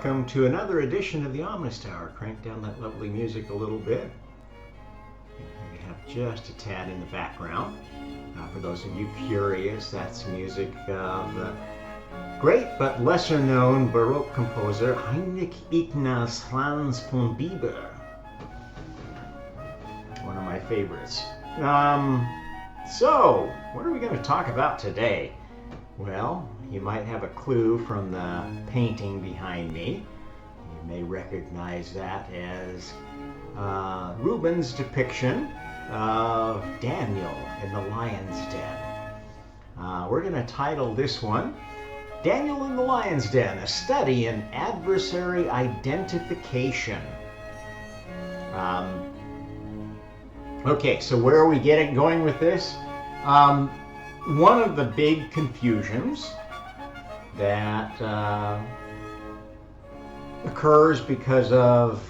welcome to another edition of the Ominous Tower. Crank down that lovely music a little bit. We have just a tad in the background. For those of you curious, that's music of the great but lesser known Baroque composer Heinrich Ignaz Franz von Bieber. One of my favorites. So, what are we going to talk about today? Well, you might have a clue from the painting behind me. You may recognize that as Rubens' depiction of Daniel in the lion's den. We're going to title this one, Daniel in the Lion's Den, a study in adversary identification. Okay, so where are we going with this? One of the big confusions that occurs because of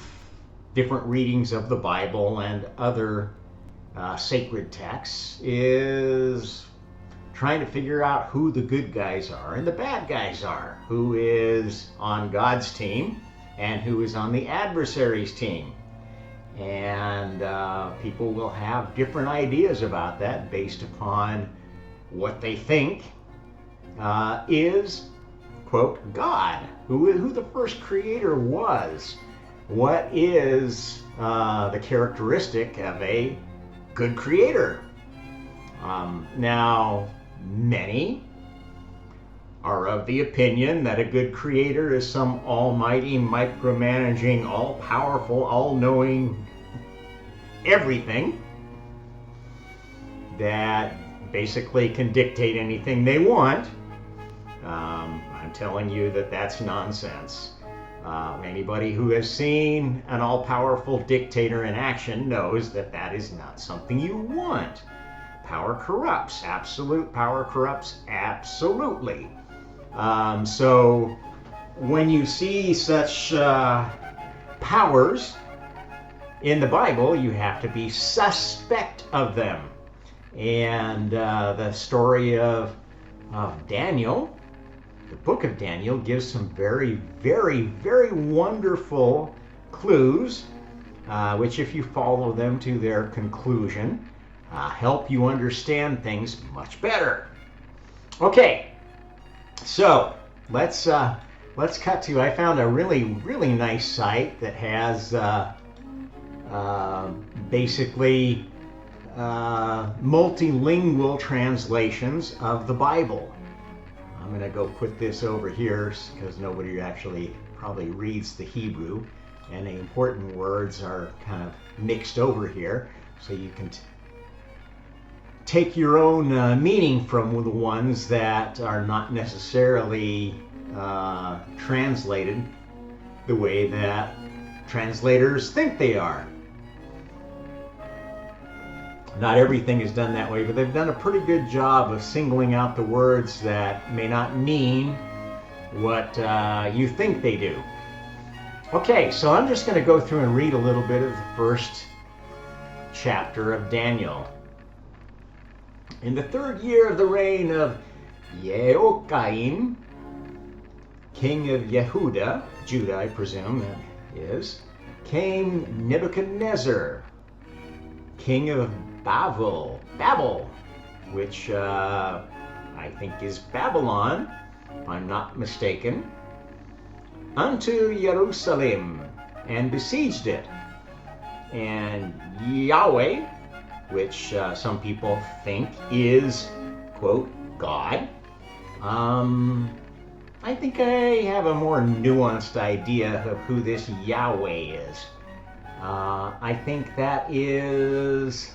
different readings of the Bible and other sacred texts is trying to figure out who the good guys are and the bad guys are, who is on God's team and who is on the adversary's team. And people will have different ideas about that based upon what they think is, quote, God, who the first creator was. What is the characteristic of a good creator? Now, many are of the opinion that a good creator is some almighty, micromanaging, all-powerful, all-knowing everything that basically can dictate anything they want. I'm telling you that that's nonsense. Anybody who has seen an all-powerful dictator in action knows that that is not something you want. Power corrupts. Absolute power corrupts absolutely. So when you see such powers in the Bible, you have to be suspect of them. And the story of Daniel, the book of Daniel, gives some very, very, very wonderful clues, which if you follow them to their conclusion, help you understand things much better. Okay, so let's cut to, I found a really, really nice site that has basically multilingual translations of the Bible. I'm going to go put this over here because nobody actually probably reads the Hebrew, and the important words are kind of mixed over here, so you can take your own meaning from the ones that are not necessarily translated the way that translators think they are. Not everything is done that way, but they've done a pretty good job of singling out the words that may not mean what you think they do. Okay, so I'm just going to go through and read a little bit of the first chapter of Daniel. In the 3rd year of the reign of Jehoiakim, king of Yehuda, Judah I presume that is, came Nebuchadnezzar, king of Babel, which I think is Babylon, if I'm not mistaken, unto Jerusalem, and besieged it. And Yahweh, which some people think is, quote, God. I think I have a more nuanced idea of who this Yahweh is. I think that is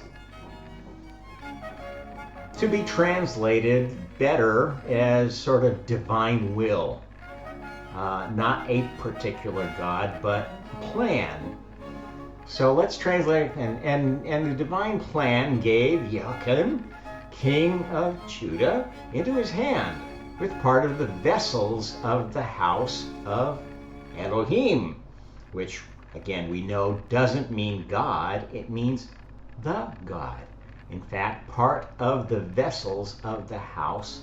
to be translated better as sort of divine will. Not a particular God, but plan. So let's translate, and the divine plan gave Joachim, king of Judah, into his hand with part of the vessels of the house of Elohim, which again we know doesn't mean God, it means the God. In fact, part of the vessels of the house,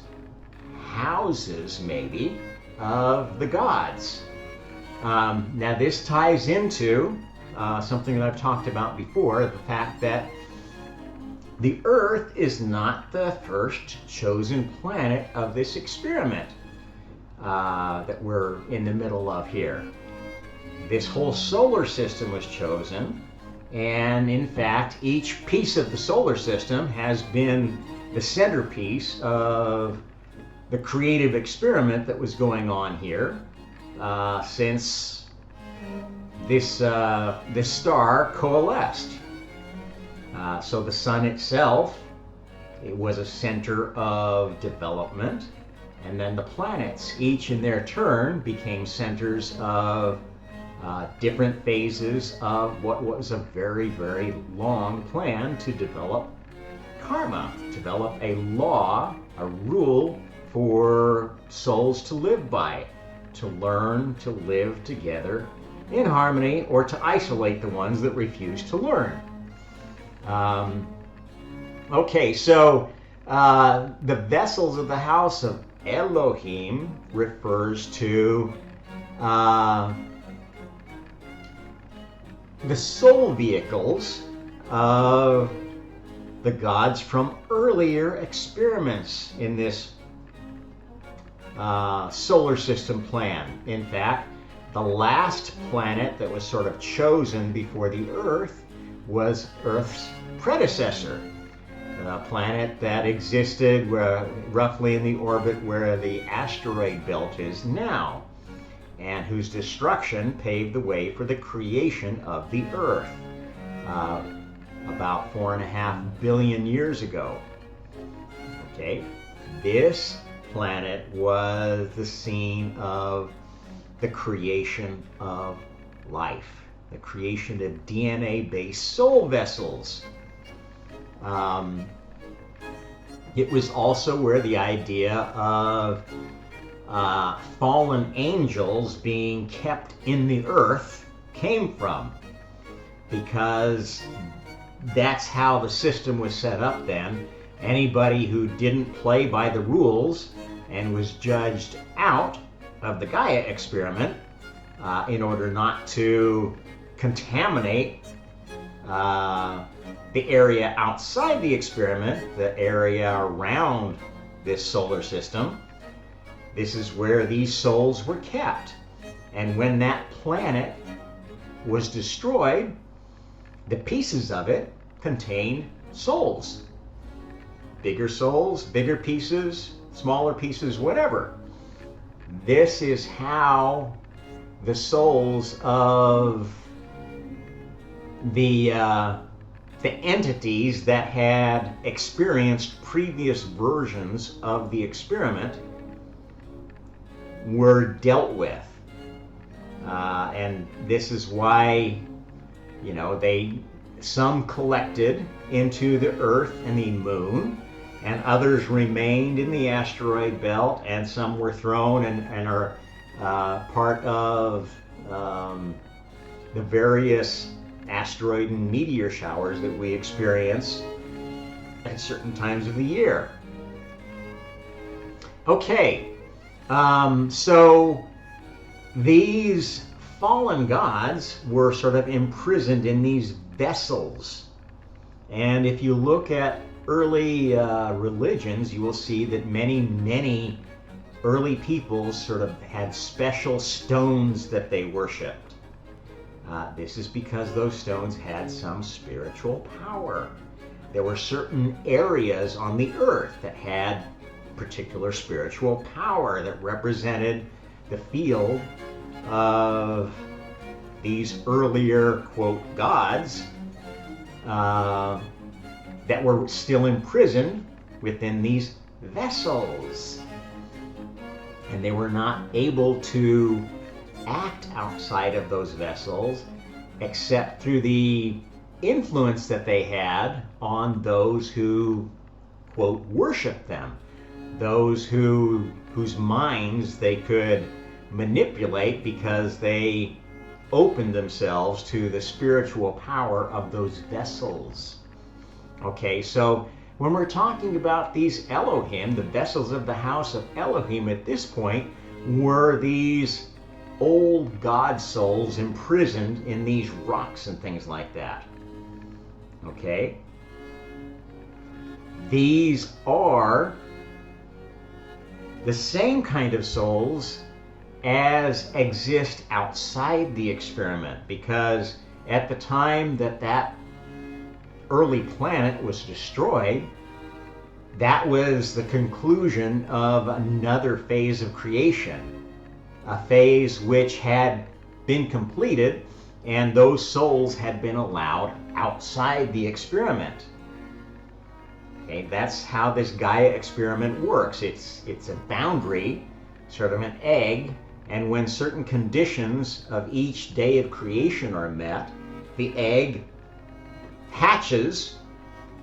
houses maybe, of the gods. Now this ties into something that I've talked about before, the fact that the Earth is not the first chosen planet of this experiment that we're in the middle of here. This whole solar system was chosen, and in fact, each piece of the solar system has been the centerpiece of the creative experiment that was going on here since this star coalesced. So the sun itself, it was a center of development, and then the planets, each in their turn, became centers of different phases of what was a very, very long plan to develop karma, develop a law, a rule for souls to live by, to learn to live together in harmony, or to isolate the ones that refuse to learn. Okay, so the vessels of the house of Elohim refers to the soul vehicles of the gods from earlier experiments in this solar system plan. In fact, the last planet that was sort of chosen before the Earth was Earth's predecessor, a planet that existed roughly in the orbit where the asteroid belt is now, and whose destruction paved the way for the creation of the Earth about 4.5 billion years ago. Okay, this planet was the scene of the creation of life, the creation of DNA-based soul vessels. It was also where the idea of fallen angels being kept in the earth came from, because that's how the system was set up then. Anybody who didn't play by the rules and was judged out of the Gaia experiment in order not to contaminate the area outside the experiment, the area around this solar system, this is where these souls were kept. And when that planet was destroyed, the pieces of it contained souls. Bigger souls, bigger pieces, smaller pieces, whatever. This is how the souls of the entities that had experienced previous versions of the experiment were dealt with. And this is why, you know, some collected into the Earth and the Moon, and others remained in the asteroid belt, and some were thrown and are part of the various asteroid and meteor showers that we experience at certain times of the year. Okay, so these fallen gods were sort of imprisoned in these vessels. And if you look at early religions, you will see that many early peoples sort of had special stones that they worshipped. This is because those stones had some spiritual power. There were certain areas on the earth that had particular spiritual power that represented the field of these earlier, quote, gods that were still imprisoned within these vessels. And they were not able to act outside of those vessels except through the influence that they had on those who, quote, worshiped them, those whose minds they could manipulate because they opened themselves to the spiritual power of those vessels. Okay, so when we're talking about these Elohim, the vessels of the house of Elohim at this point were these old god souls imprisoned in these rocks and things like that. Okay? These are the same kind of souls as exist outside the experiment, because at the time that that early planet was destroyed, that was the conclusion of another phase of creation, a phase which had been completed, and those souls had been allowed outside the experiment. Okay, that's how this Gaia experiment works. It's a boundary, sort of an egg, and when certain conditions of each day of creation are met, the egg hatches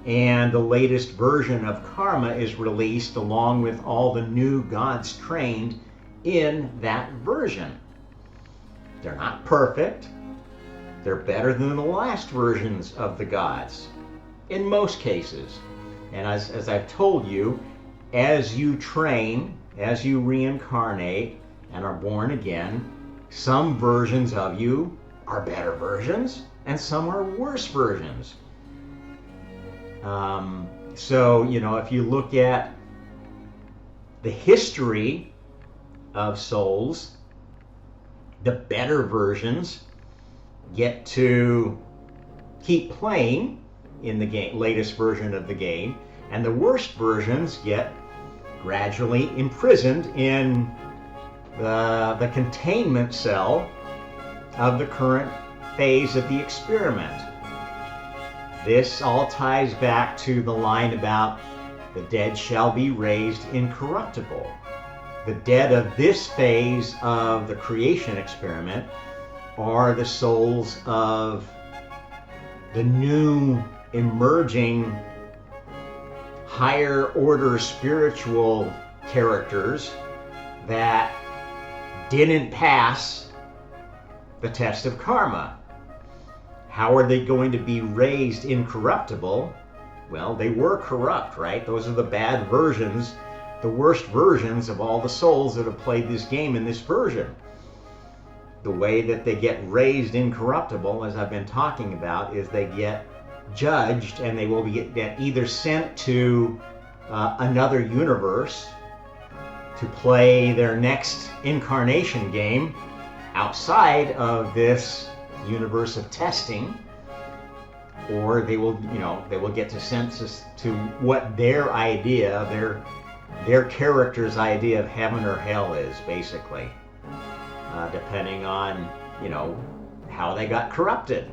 and the latest version of karma is released along with all the new gods trained in that version. They're not perfect. They're better than the last versions of the gods in most cases. And as I've told you, as you train, as you reincarnate and are born again, some versions of you are better versions and some are worse versions. So, you know, if you look at the history of souls, the better versions get to keep playing in the game, latest version of the game, and the worst versions get gradually imprisoned in the containment cell of the current phase of the experiment. This all ties back to the line about the dead shall be raised incorruptible. The dead of this phase of the creation experiment are the souls of the new emerging higher order spiritual characters that didn't pass the test of karma. How are they going to be raised incorruptible? Well, they were corrupt, right? Those are the bad versions, the worst versions of all the souls that have played this game in this version. The way that they get raised incorruptible, as I've been talking about, is they get judged and they will get either sent to another universe to play their next incarnation game outside of this universe of testing, or they will, you know, they will get to sense to what their idea, their character's idea of heaven or hell is, basically, depending on, you know, how they got corrupted.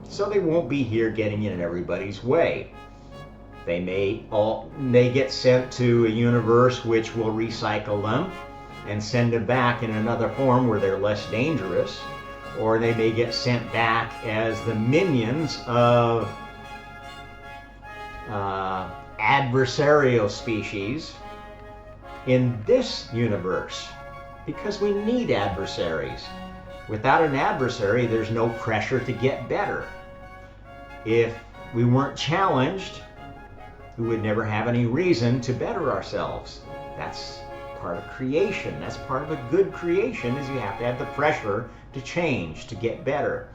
So they won't be here getting in everybody's way. They may get sent to a universe which will recycle them and send them back in another form where they're less dangerous, or they may get sent back as the minions of adversarial species in this universe, because we need adversaries. Without an adversary, there's no pressure to get better. If we weren't challenged, we would never have any reason to better ourselves. That's part of creation. That's part of a good creation, is you have to have the pressure to change, to get better.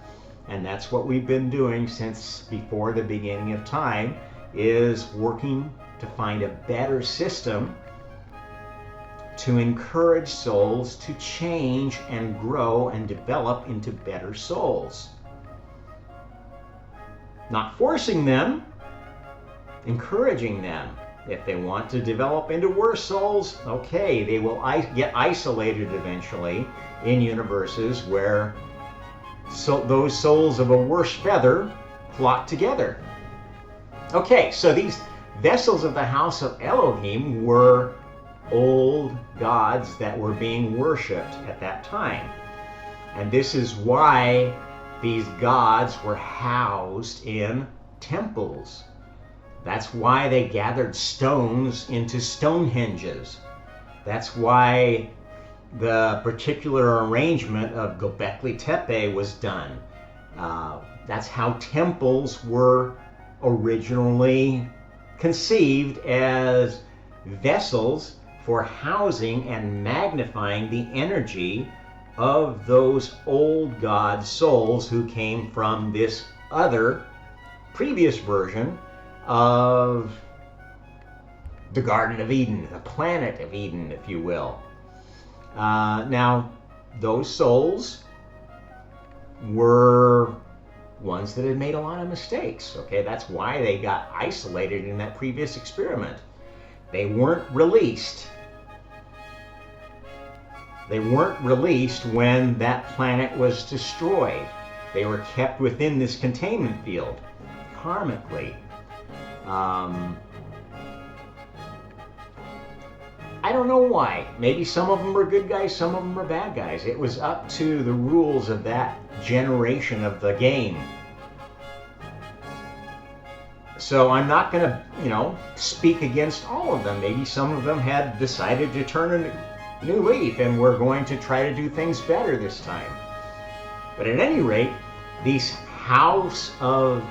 And that's what we've been doing since before the beginning of time, is working to find a better system to encourage souls to change and grow and develop into better souls. Not forcing them, encouraging them. If they want to develop into worse souls, okay, they will get isolated eventually in universes where those souls of a worse feather flock together. Okay, so these vessels of the house of Elohim were old gods that were being worshipped at that time. And this is why these gods were housed in temples. That's why they gathered stones into Stonehenges. That's why the particular arrangement of Göbekli Tepe was done. That's how temples were originally conceived, as vessels for housing and magnifying the energy of those old god souls who came from this other previous version of the Garden of Eden, the planet of Eden, if you will. Now, those souls were ones that had made a lot of mistakes. Okay, that's why they got isolated in that previous experiment. They weren't released. They weren't released when that planet was destroyed. They were kept within this containment field, karmically. I don't know why. Maybe some of them were good guys, some of them were bad guys. It was up to the rules of that generation of the game. So I'm not going to, speak against all of them. Maybe some of them had decided to turn a new leaf and we're going to try to do things better this time. But at any rate, these houses of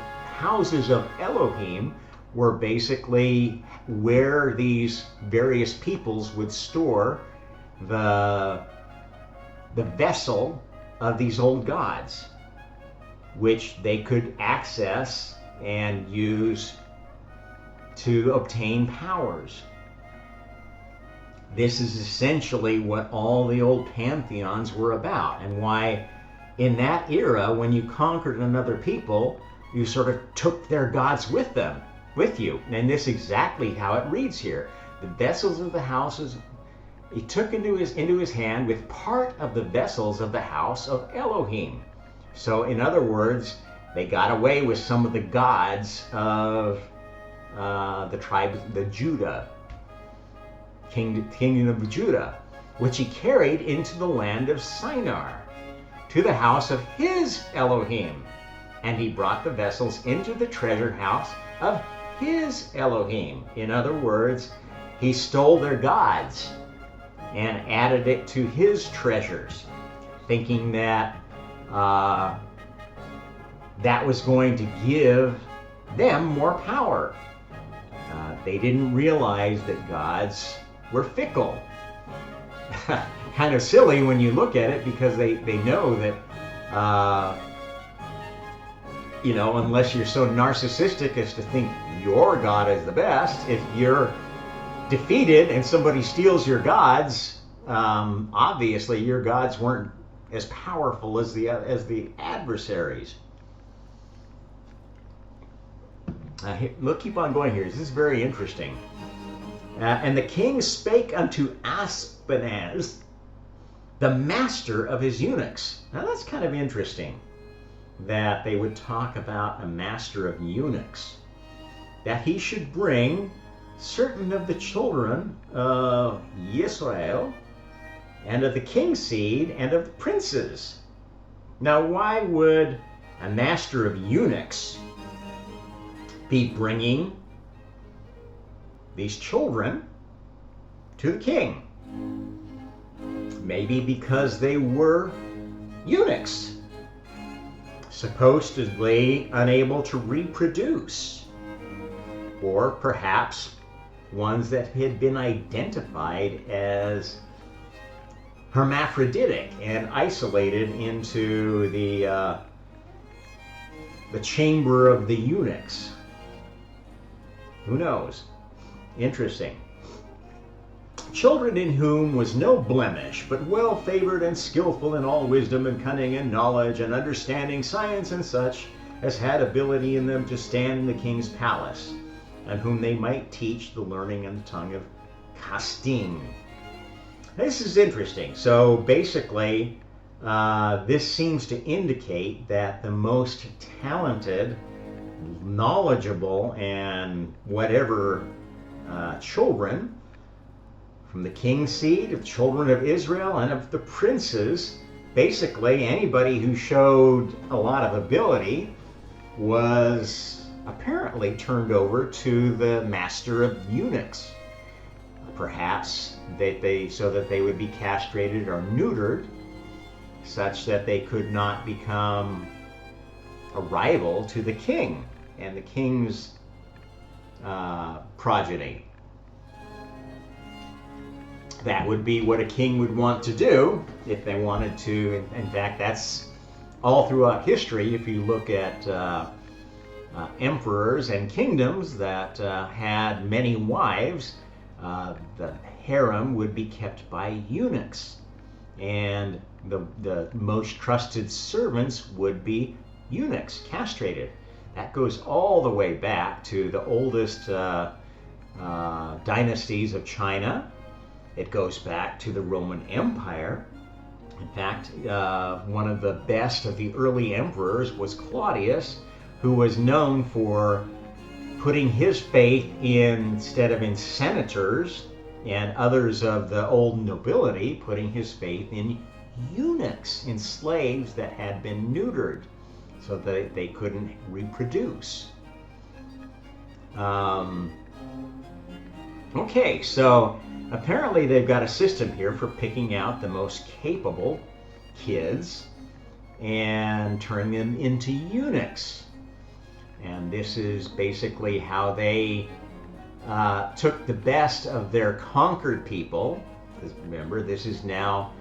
Elohim were basically where these various peoples would store the vessel of these old gods, which they could access and use to obtain powers. This is essentially what all the old pantheons were about, and why in that era, when you conquered another people, you sort of took their gods with you. And this is exactly how it reads here. The vessels of the houses he took into his hand with part of the vessels of the house of Elohim. So in other words, they got away with some of the gods of the tribe of the Judah, kingdom of Judah, which he carried into the land of Shinar, to the house of his Elohim. And he brought the vessels into the treasure house of his Elohim. In other words, he stole their gods and added it to his treasures, thinking that that was going to give them more power. They didn't realize that gods were fickle. Kind of silly when you look at it, because they know that unless you're so narcissistic as to think your God is the best, if you're defeated and somebody steals your gods, obviously your gods weren't as powerful as the adversaries. We'll keep on going here. This is very interesting. And the king spake unto Aspenaz, the master of his eunuchs. Now that's kind of interesting, that they would talk about a master of eunuchs, that he should bring certain of the children of Israel, and of the king's seed, and of the princes. Now why would a master of eunuchs be bringing these children to the king? Maybe because they were eunuchs, supposedly unable to reproduce, or perhaps ones that had been identified as hermaphroditic and isolated into the chamber of the eunuchs. Who knows? Interesting. Children in whom was no blemish, but well favored and skillful in all wisdom and cunning and knowledge and understanding science, and such as had ability in them to stand in the king's palace, and whom they might teach the learning and the tongue of Castim. This is interesting. So basically, this seems to indicate that the most talented, knowledgeable, and whatever children from the king's seed, of the children of Israel, and of the princes, basically anybody who showed a lot of ability, was apparently turned over to the master of eunuchs. Perhaps so that they would be castrated or neutered, such that they could not become a rival to the king and the king's progeny. that would be what a king would want to do if they wanted to. In fact, that's all throughout history. If you look at emperors and kingdoms that had many wives, the harem would be kept by eunuchs, and the most trusted servants would be eunuchs, castrated. That goes all the way back to the oldest dynasties of China. It goes back to the Roman Empire. In fact, one of the best of the early emperors was Claudius, who was known for putting his faith instead of in senators and others of the old nobility, putting his faith in eunuchs, in slaves that had been neutered so that they couldn't reproduce. Okay, so apparently they've got a system here for picking out the most capable kids and turning them into eunuchs. And this is basically how they took the best of their conquered people. Because remember, this is now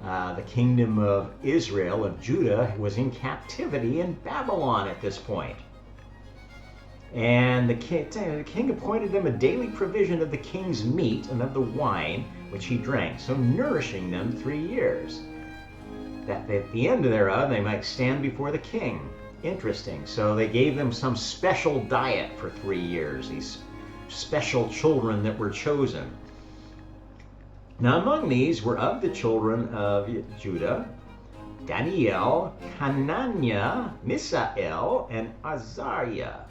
the kingdom of Israel, of Judah, was in captivity in Babylon at this point. And the king appointed them a daily provision of the king's meat and of the wine which he drank, so nourishing them 3 years, that at the end thereof they might stand before the king. Interesting. So they gave them some special diet for 3 years, these special children that were chosen. Now among these were of the children of Judah, Daniel, Hananiah, Misael, and Azariah.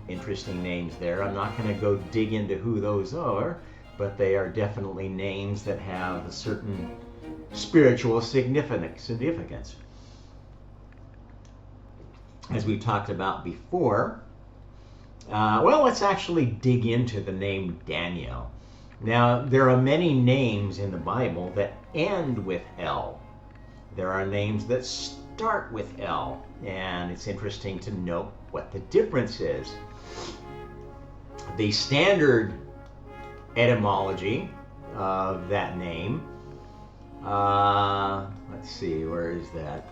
Interesting names there. I'm not going to go dig into who those are, but they are definitely names that have a certain spiritual significance. As we talked about before, well, let's actually dig into the name Daniel. Now, there are many names in the Bible that end with L. There are names that start with L, and it's interesting to note what the difference is. The standard etymology of that name, let's see, where is that?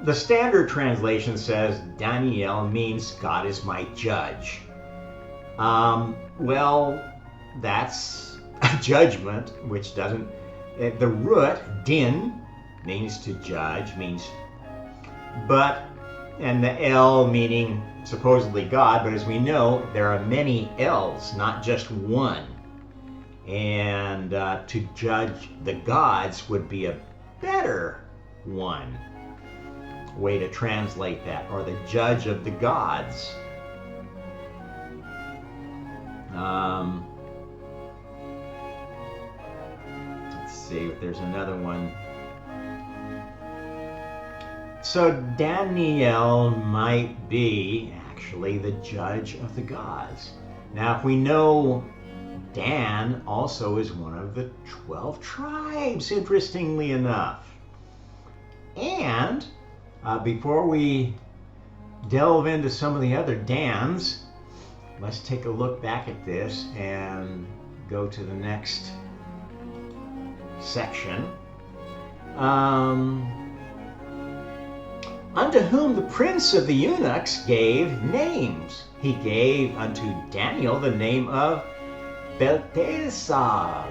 The standard translation says Daniel means God is my judge. Well, that's a judgment, which doesn't, the root, din, means to judge, and the L meaning supposedly God, but as we know, there are many L's, not just one. And to judge the gods would be a better one way to translate that, or the judge of the gods. Let's see if there's another one. So Daniel might be actually the judge of the gods. Now, if we know Dan also is one of the 12 tribes, interestingly enough. And before we delve into some of the other Dans, let's take a look back at this and go to the next section. Unto whom the prince of the eunuchs gave names. He gave unto Daniel the name of Belteshazzar,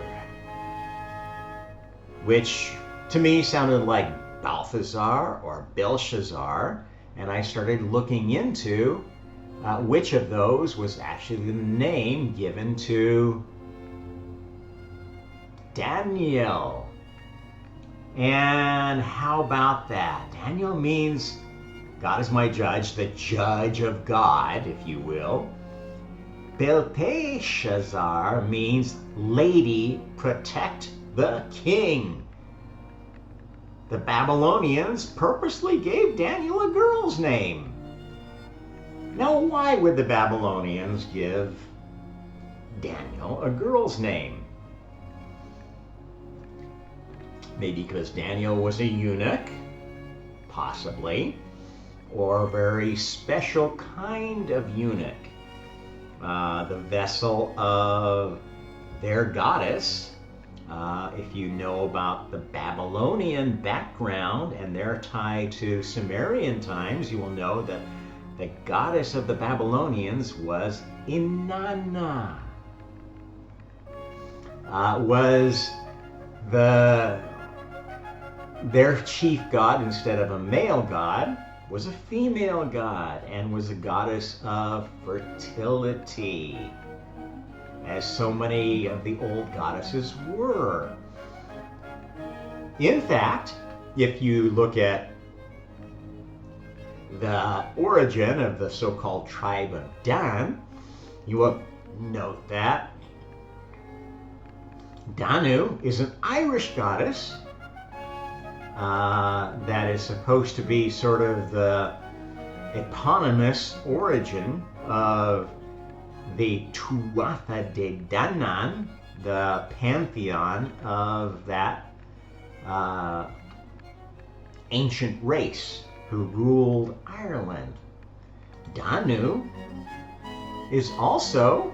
which to me sounded like Balthazar or Belshazzar, and I started looking into which of those was actually the name given to Daniel. And how about that? Daniel means God is my judge, the judge of God, if you will. Belteshazzar means lady, protect the king. The Babylonians purposely gave Daniel a girl's name. Now, why would the Babylonians give Daniel a girl's name? Maybe because Daniel was a eunuch, possibly. or very special kind of eunuch, the vessel of their goddess. If you know about the Babylonian background and their tie to Sumerian times, you will know that the goddess of the Babylonians was Inanna. Was their chief god, instead of a male god, was a female god and was a goddess of fertility, as so many of the old goddesses were. In fact, if you look at the origin of the so-called tribe of Dan, you will note that Danu is an Irish goddess that is supposed to be sort of the eponymous origin of the Tuatha De Danann, the pantheon of that ancient race who ruled Ireland. Danu is also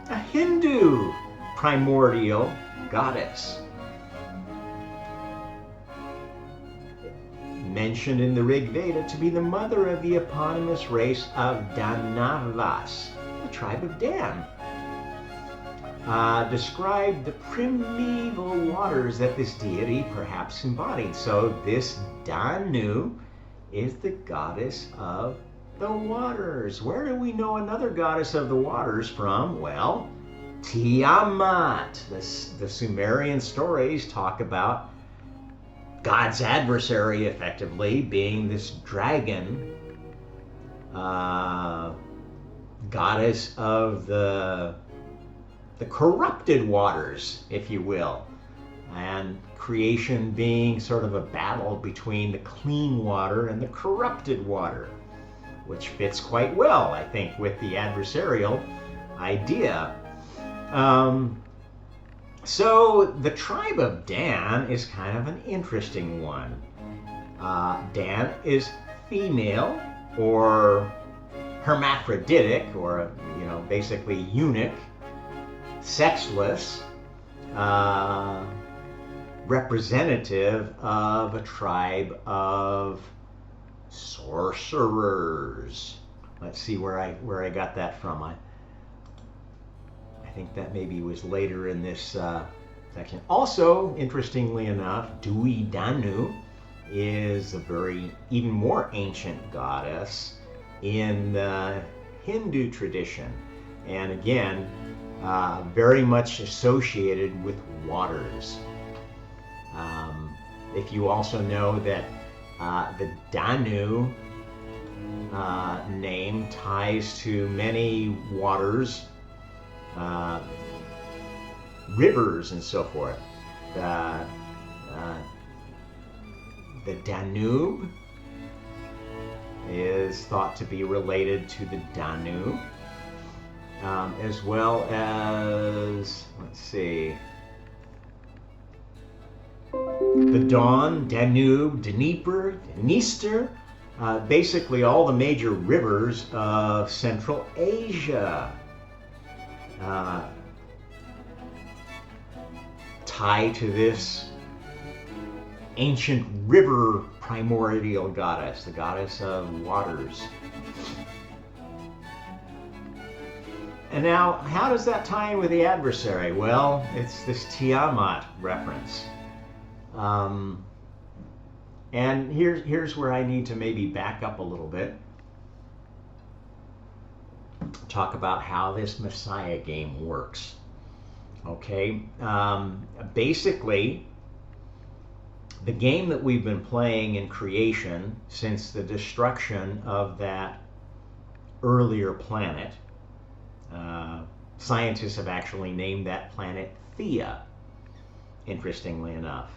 a Hindu primordial goddess, mentioned in the Rig Veda to be the mother of the eponymous race of Danavas, the tribe of Dan. Described the primeval waters that this deity perhaps embodied. So this Danu is the goddess of the waters. Where do we know another goddess of the waters from? Well, Tiamat. The Sumerian stories talk about God's adversary, effectively being this dragon, goddess of the corrupted waters, if you will, and creation being sort of a battle between the clean water and the corrupted water, which fits quite well, I think, with the adversarial idea. So the tribe of Dan is kind of an interesting one. Dan is female, or hermaphroditic, or basically eunuch, sexless, representative of a tribe of sorcerers. Let's see where I got that from. I think that maybe was later in this section. Also, interestingly enough, Dui Danu is a very even more ancient goddess in the Hindu tradition, and again, very much associated with waters. If you also know that the Danu name ties to many waters, rivers and so forth. The Danube is thought to be related to the Danu, as well as, let's see, the Don, Danube, Dnieper, Dniester, basically all the major rivers of Central Asia tie to this ancient river primordial goddess, the goddess of waters. And now, how does that tie in with the adversary? Well, it's this Tiamat reference. And here's where I need to maybe back up a little bit. Talk about how this Messiah game works. Okay, basically, the game that we've been playing in creation since the destruction of that earlier planet, scientists have actually named that planet Thea, interestingly enough.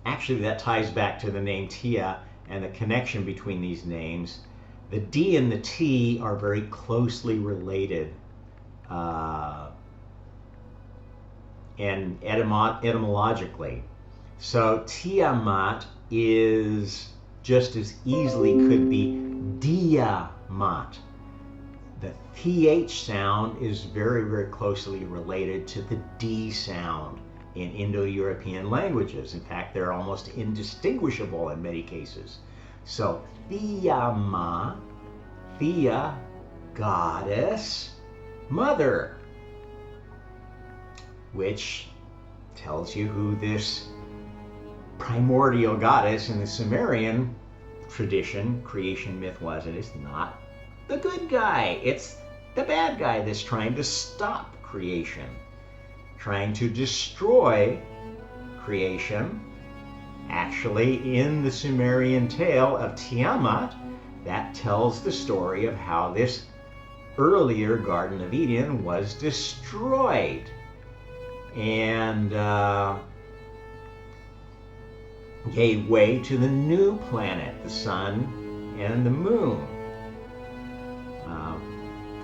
Actually, that ties back to the name Tia and the connection between these names. The D and the T are very closely related, and etymologically. So Tiamat is just as easily could be Diamat. The TH sound is very, very closely related to the D sound in Indo-European languages. In fact, they're almost indistinguishable in many cases. So Thea, goddess, mother, which tells you who this primordial goddess in the Sumerian tradition, creation myth was. It is not the good guy. It's the bad guy that's trying to stop creation, trying to destroy creation. Actually, in the Sumerian tale of Tiamat, that tells the story of how this earlier Garden of Eden was destroyed and gave way to the new planet, the sun and the moon.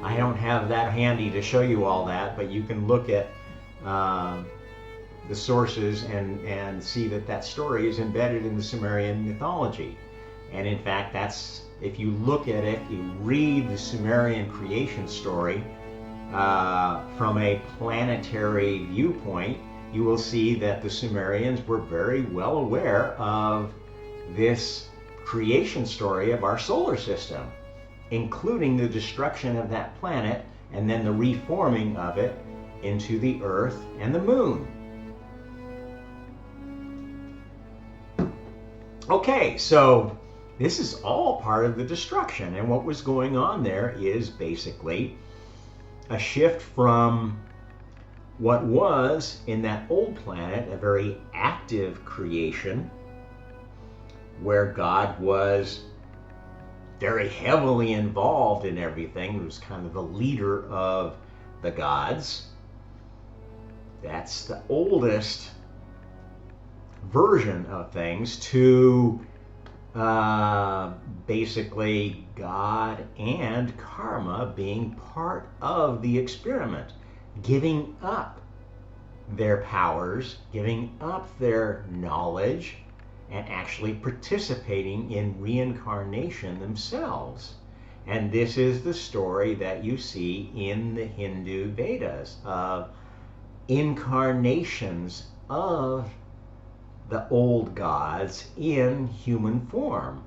I don't have that handy to show you all that, but you can look at the sources and see that that story is embedded in the Sumerian mythology. And in fact, that's, if you look at it, you read the Sumerian creation story from a planetary viewpoint, you will see that the Sumerians were very well aware of this creation story of our solar system, including the destruction of that planet and then the reforming of it into the Earth and the Moon. Okay, so this is all part of the destruction, and what was going on there is basically a shift from what was in that old planet a very active creation where God was very heavily involved in everything. He was kind of the leader of the gods. That's the oldest version of things, to basically God and karma being part of the experiment, giving up their powers, giving up their knowledge, and actually participating in reincarnation themselves. And this is the story that you see in the Hindu Vedas of incarnations of the old gods in human form.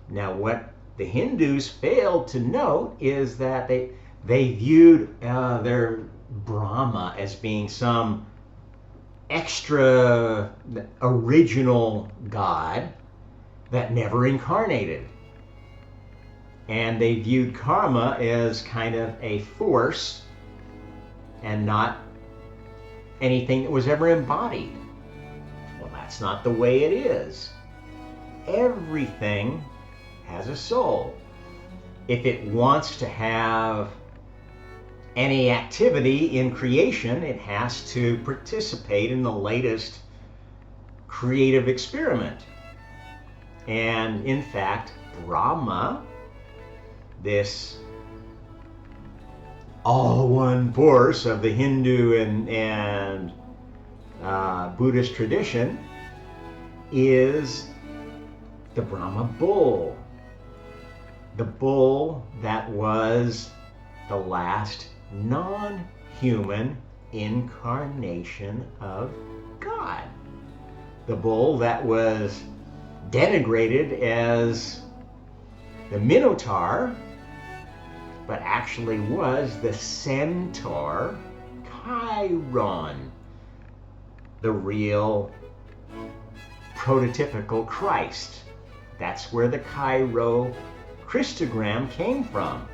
Now, what the Hindus failed to note is that they viewed their Brahma as being some extra original god that never incarnated. And they viewed karma as kind of a force and not anything that was ever embodied. Well, that's not the way it is. Everything has a soul. If it wants to have any activity in creation, it has to participate in the latest creative experiment. And in fact, Brahma, this all-one force of the Hindu and Buddhist tradition, is the Brahma bull. The bull that was the last non-human incarnation of God. The bull that was denigrated as the Minotaur, but actually was the centaur Chiron, the real prototypical Christ. That's where the Cairo Christogram came from.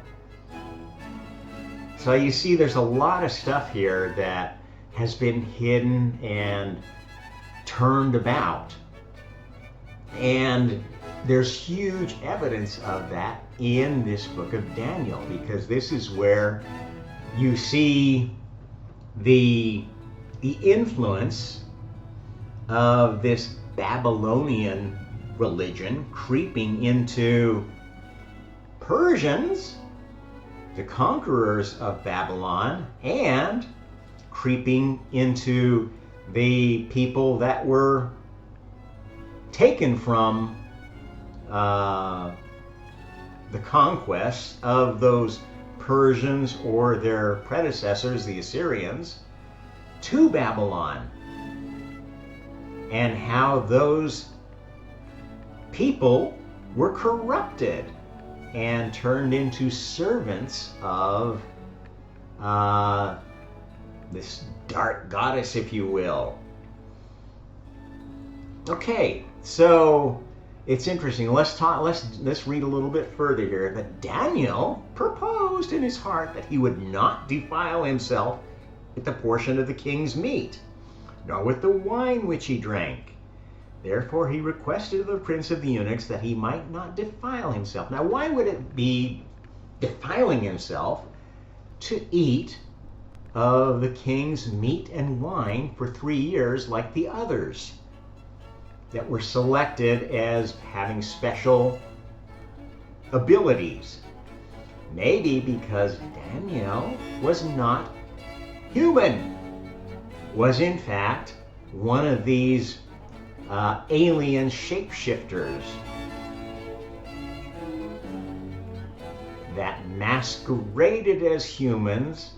So you see, there's a lot of stuff here that has been hidden and turned about. And there's huge evidence of that in this book of Daniel, because this is where you see the influence of this Babylonian religion creeping into Persians, the conquerors of Babylon, and creeping into the people that were taken from the conquest of those Persians or their predecessors, the Assyrians, to Babylon, and how those people were corrupted and turned into servants of this dark goddess, if you will. Okay, so it's interesting. Let's read a little bit further here. That Daniel proposed in his heart that he would not defile himself with the portion of the king's meat, nor with the wine which he drank. Therefore he requested of the prince of the eunuchs that he might not defile himself. Now, why would it be defiling himself to eat of the king's meat and wine for 3 years like the others that were selected as having special abilities? Maybe because Daniel was not human, was in fact one of these alien shapeshifters that masqueraded as humans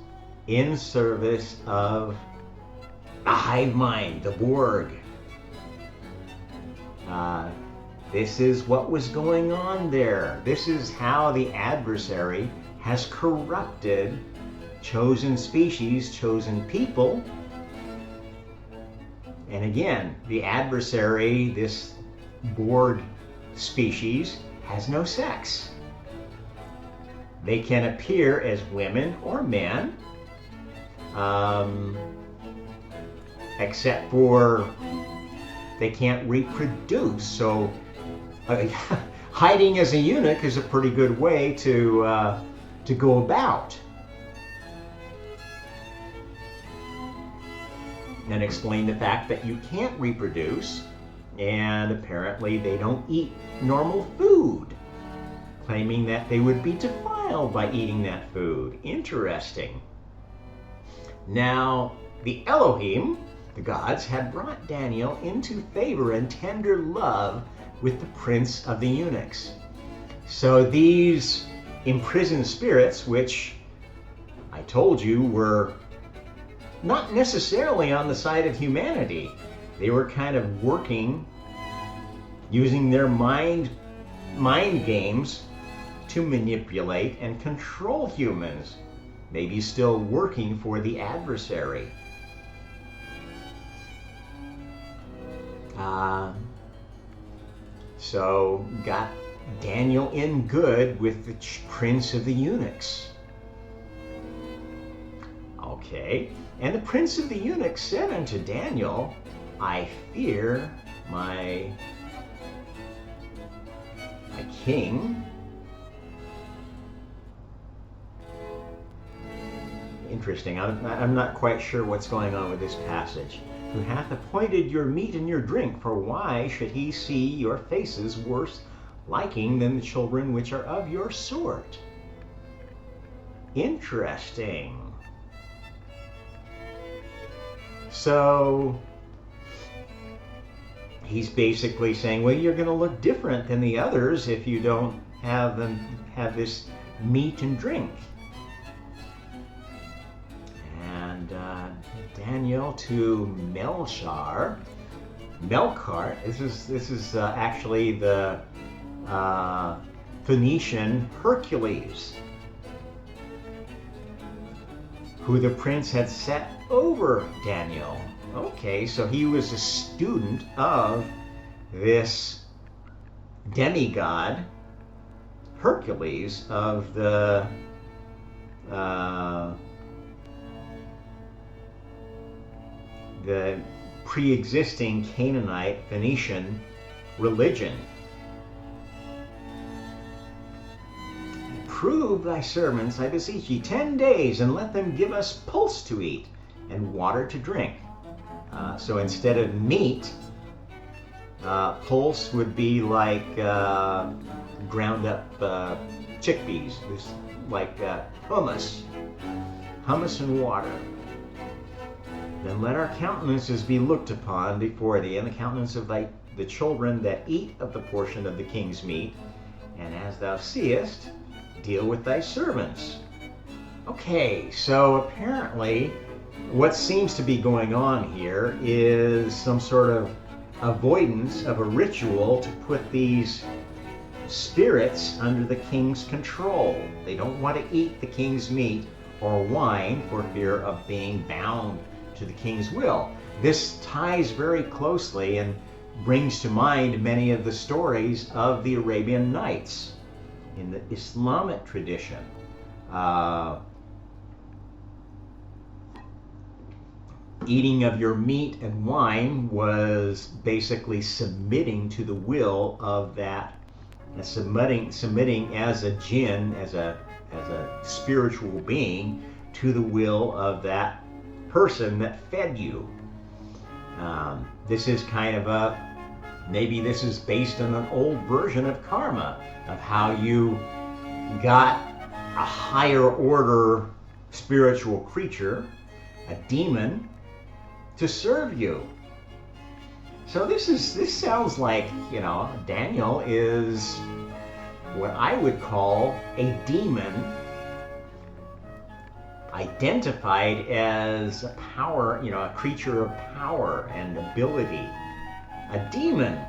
in service of a hive mind, the Borg. This is what was going on there. This is how the adversary has corrupted chosen species, chosen people. And again, the adversary, this Borg species, has no sex. They can appear as women or men, except for they can't reproduce. So hiding as a eunuch is a pretty good way to go about. And explain the fact that you can't reproduce, and apparently they don't eat normal food, claiming that they would be defiled by eating that food. Interesting. Now, the Elohim, the gods, had brought Daniel into favor and tender love with the prince of the eunuchs. So these imprisoned spirits, which I told you were not necessarily on the side of humanity, they were kind of working, using their mind games to manipulate and control humans, maybe still working for the adversary. So got Daniel in good with the prince of the eunuchs. Okay, and the prince of the eunuchs said unto Daniel, I fear my king. Interesting. I'm not quite sure what's going on with this passage. Who hath appointed your meat and your drink, for why should he see your faces worse liking than the children which are of your sort? Interesting. So he's basically saying, well, you're going to look different than the others if you don't have this meat and drink. And Daniel to Melchizedek. This is actually the Phoenician Hercules, who the prince had set over Daniel. Okay, so he was a student of this demigod Hercules of the pre-existing Canaanite Phoenician religion. Prove thy servants, I beseech ye, 10 days, and let them give us pulse to eat and water to drink. So instead of meat, pulse would be like ground up chickpeas, like hummus and water. Then let our countenances be looked upon before thee, and the countenance of the children that eat of the portion of the king's meat, and as thou seest, deal with thy servants. Okay, so apparently what seems to be going on here is some sort of avoidance of a ritual to put these spirits under the king's control. They don't want to eat the king's meat or wine for fear of being bound to the king's will. This ties very closely and brings to mind many of the stories of the Arabian Nights in the Islamic tradition. Eating of your meat and wine was basically submitting to the will of that, submitting as a jinn, as a spiritual being, to the will of that person that fed you. This is kind of maybe this is based on an old version of karma, of how you got a higher order spiritual creature, a demon, to serve you. So this sounds like, Daniel is what I would call a demon identified as a power, a creature of power and ability. A demon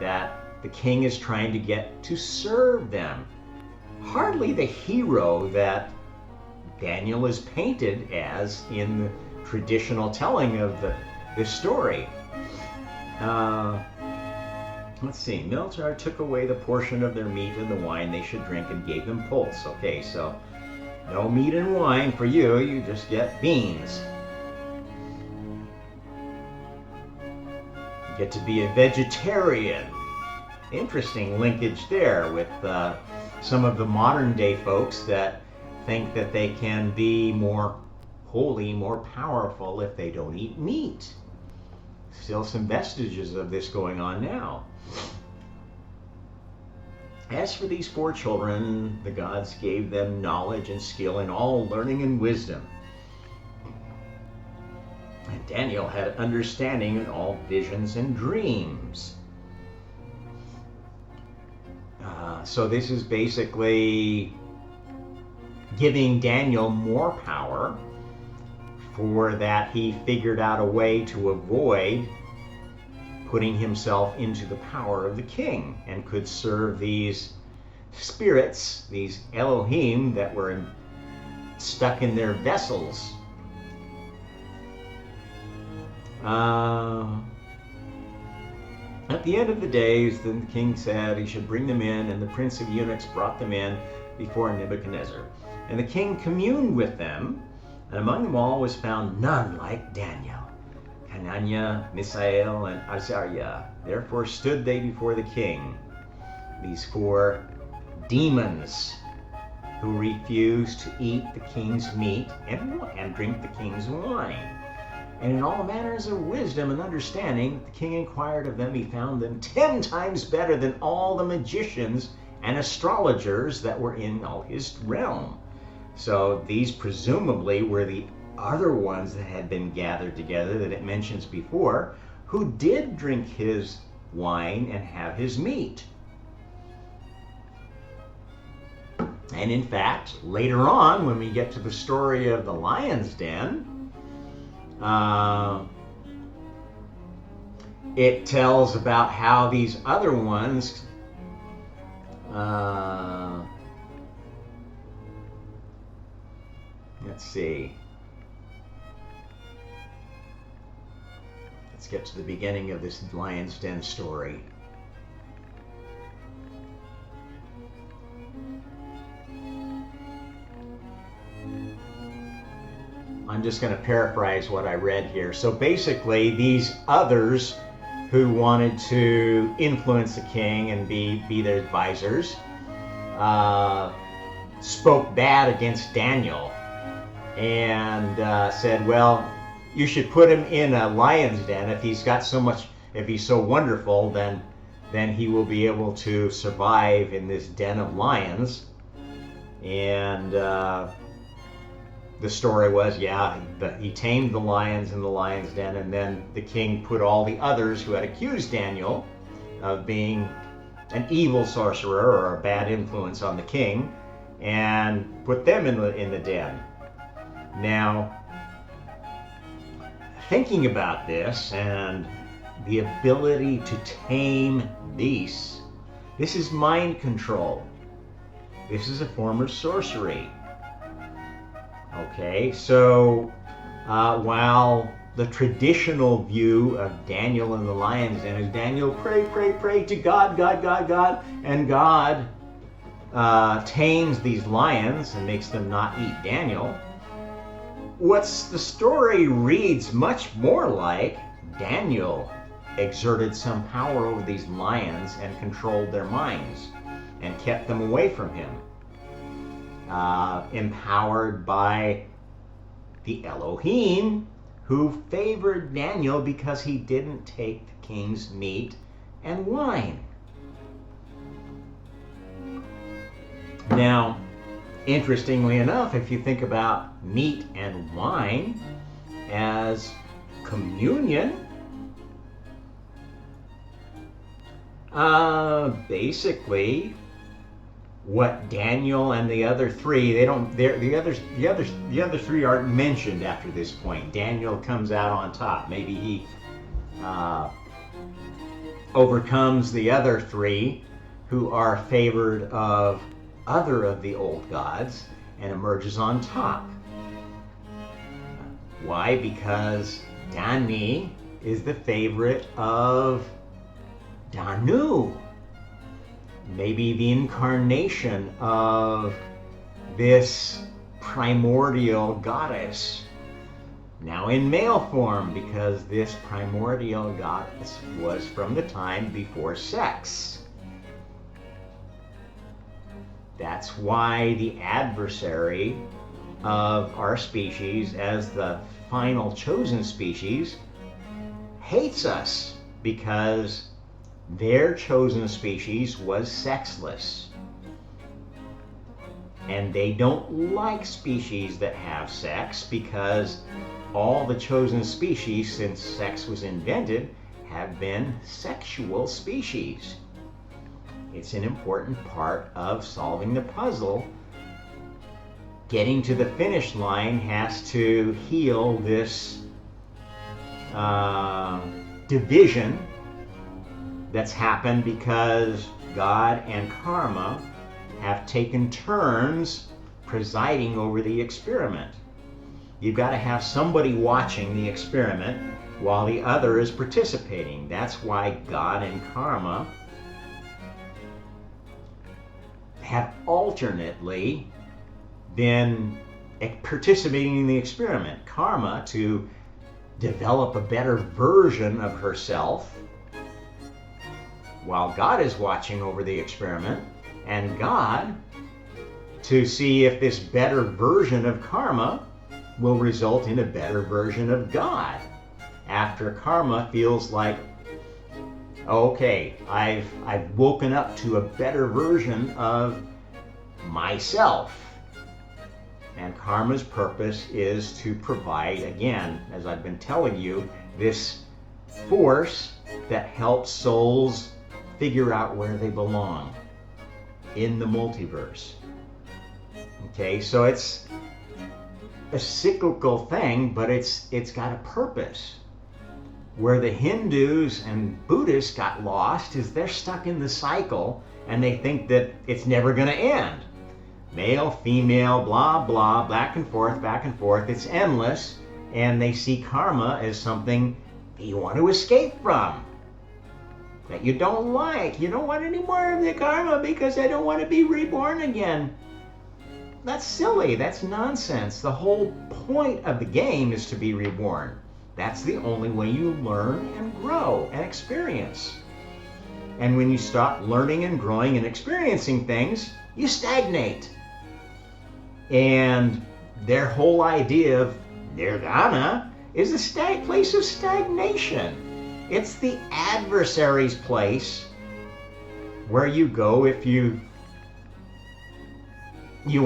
that the king is trying to get to serve them. Hardly the hero that Daniel is painted as in the traditional telling of this story. Let's see. Melchizedek took away the portion of their meat and the wine they should drink and gave them pulse. Okay, so no meat and wine for you. You just get beans. You get to be a vegetarian. Interesting linkage there with some of the modern day folks that think that they can be more holy, more powerful if they don't eat meat. Still some vestiges of this going on now. As for these 4 children, the gods gave them knowledge and skill in all learning and wisdom. And Daniel had understanding in all visions and dreams. So this is basically giving Daniel more power, for that he figured out a way to avoid putting himself into the power of the king, and could serve these spirits, these Elohim that were stuck in their vessels. At the end of the days, then the king said he should bring them in, and the prince of eunuchs brought them in before Nebuchadnezzar. And the king communed with them, and among them all was found none like Daniel, Hananiah, Mishael, and Azariah. Therefore stood they before the king, these 4 demons who refused to eat the king's meat and drink the king's wine. And in all manners of wisdom and understanding, the king inquired of them. He found them 10 times better than all the magicians and astrologers that were in all his realm. So these presumably were the other ones that had been gathered together that it mentions before, who did drink his wine and have his meat. And in fact, later on, when we get to the story of the lion's den, it tells about how these other ones let's see. Let's get to the beginning of this lion's den story. I'm just going to paraphrase what I read here. So basically, these others who wanted to influence the king and be their advisors spoke bad against Daniel and said, well, you should put him in a lion's den. If he's got so much, if he's so wonderful, then he will be able to survive in this den of lions. And the story was, yeah, he tamed the lions in the lion's den, and then the king put all the others who had accused Daniel of being an evil sorcerer or a bad influence on the king, and put them in the den. Now, thinking about this and the ability to tame beasts, this is mind control. This is a form of sorcery. Okay, so while the traditional view of Daniel and the lion's den is Daniel pray to God, and God tames these lions and makes them not eat Daniel. The story reads much more like Daniel exerted some power over these lions and controlled their minds and kept them away from him, empowered by the Elohim, who favored Daniel because he didn't take the king's meat and wine. Now, interestingly enough, if you think about meat and wine as communion, basically what Daniel and the other three, the other three aren't mentioned after this point. Daniel comes out on top. Maybe he overcomes the other three who are favored of other of the old gods and emerges on top. Why? Because Dani is the favorite of Danu. Maybe the incarnation of this primordial goddess, now in male form, because this primordial goddess was from the time before sex. That's why the adversary of our species, as the final chosen species, hates us, because their chosen species was sexless. And they don't like species that have sex, because all the chosen species since sex was invented have been sexual species. It's an important part of solving the puzzle. Getting to the finish line has to heal this division that's happened because God and karma have taken turns presiding over the experiment. You've got to have somebody watching the experiment while the other is participating. That's why God and karma have alternately been participating in the experiment. Karma to develop a better version of herself, while God is watching over the experiment, and God to see if this better version of karma will result in a better version of God. After karma feels like, okay, I've woken up to a better version of myself. And karma's purpose is to provide, again, as I've been telling you, this force that helps souls figure out where they belong in the multiverse. Okay, so it's a cyclical thing, but it's got a purpose. Where the Hindus and Buddhists got lost is they're stuck in the cycle and they think that it's never going to end. Male, female, blah, blah, back and forth, it's endless, and they see karma as something that you want to escape from, that you don't like. You don't want any more of the karma because I don't want to be reborn again. That's silly, that's nonsense. The whole point of the game is to be reborn. That's the only way you learn and grow and experience. And when you stop learning and growing and experiencing things, you stagnate. And their whole idea of nirvana is a place of stagnation. It's the adversary's place where you go if you you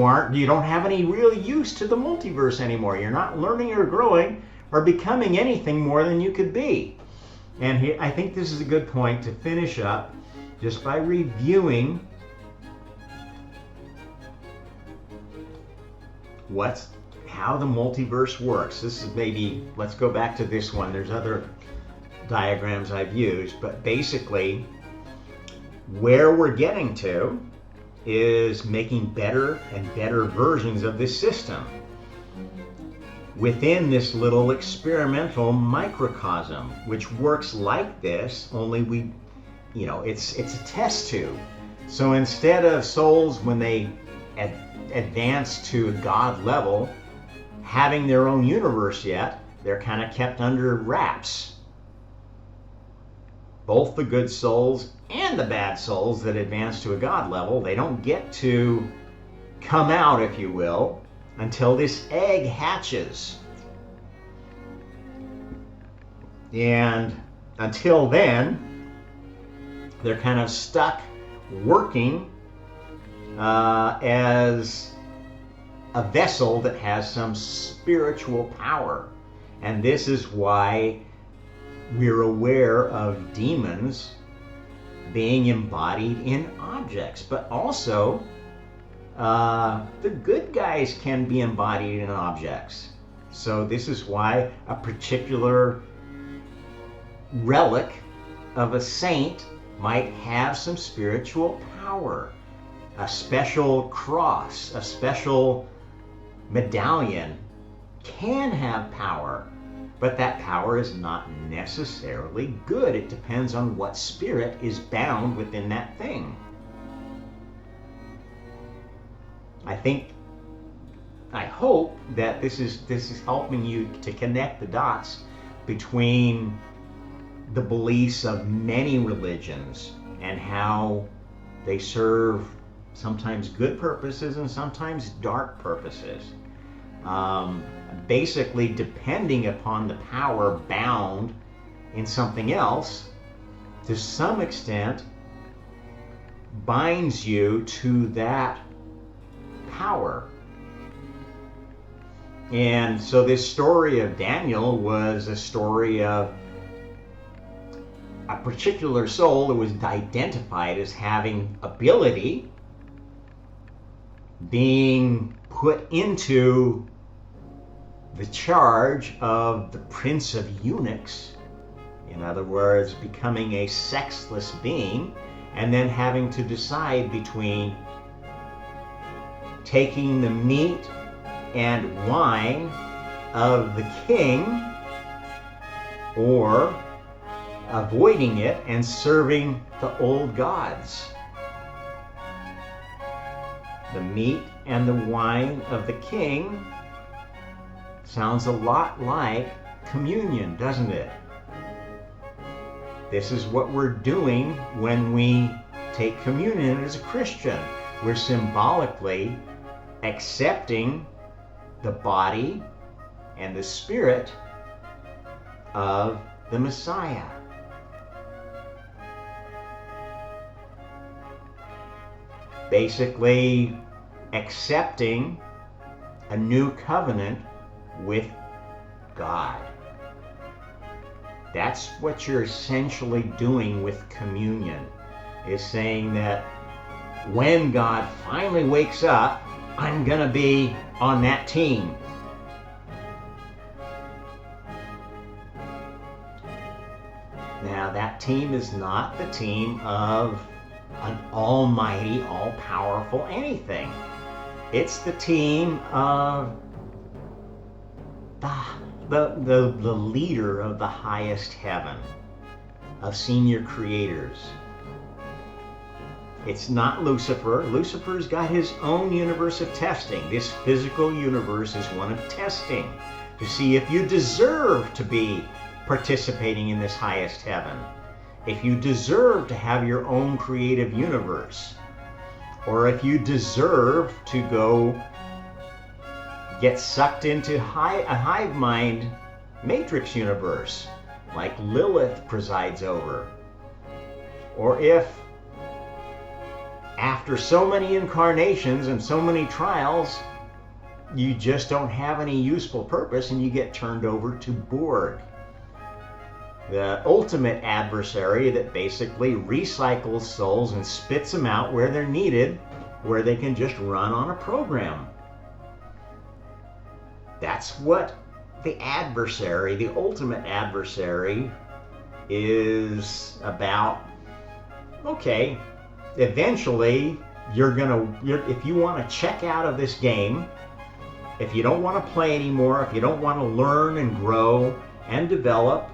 don't have any real use to the multiverse anymore. You're not learning or growing or becoming anything more than you could be. And I think this is a good point to finish up just by reviewing how the multiverse works. This is maybe, let's go back to this one. There's other diagrams I've used, but basically where we're getting to is making better and better versions of this system within this little experimental microcosm, which works like this, only it's a test tube. So instead of souls, when they advance to a God level, having their own universe yet, they're kind of kept under wraps. Both the good souls and the bad souls that advance to a God level, they don't get to come out, if you will, until this egg hatches. And until then, they're kind of stuck working as a vessel that has some spiritual power. And this is why we're aware of demons being embodied in objects, but also the good guys can be embodied in objects. So this is why a particular relic of a saint might have some spiritual power. A special cross, a special medallion can have power, but that power is not necessarily good. It depends on what spirit is bound within that thing. I hope that this is helping you to connect the dots between the beliefs of many religions and how they serve sometimes good purposes and sometimes dark purposes. Basically, depending upon the power bound in something else, to some extent, binds you to that power. And so this story of Daniel was a story of a particular soul that was identified as having ability being put into the charge of the prince of eunuchs, in other words, becoming a sexless being, and then having to decide between taking the meat and wine of the king or avoiding it and serving the old gods. The meat and the wine of the king sounds a lot like communion, doesn't it? This is what we're doing when we take communion as a Christian. We're symbolically accepting the body and the spirit of the Messiah. Basically, accepting a new covenant with God. That's what you're essentially doing with communion, is saying that when God finally wakes up, I'm going to be on that team. Now, that team is not the team of an almighty, all-powerful anything. It's the team of the leader of the highest heaven, of senior creators. It's not Lucifer. Lucifer's got his own universe of testing. This physical universe is one of testing to see if you deserve to be participating in this highest heaven, if you deserve to have your own creative universe, or if you deserve to go get sucked into a hive mind matrix universe like Lilith presides over, or if after so many incarnations and so many trials, you just don't have any useful purpose and you get turned over to Borg, the ultimate adversary that basically recycles souls and spits them out where they're needed, where they can just run on a program. That's what the adversary, the ultimate adversary, is about. Okay, eventually if you want to check out of this game, if you don't want to play anymore, if you don't want to learn and grow and develop,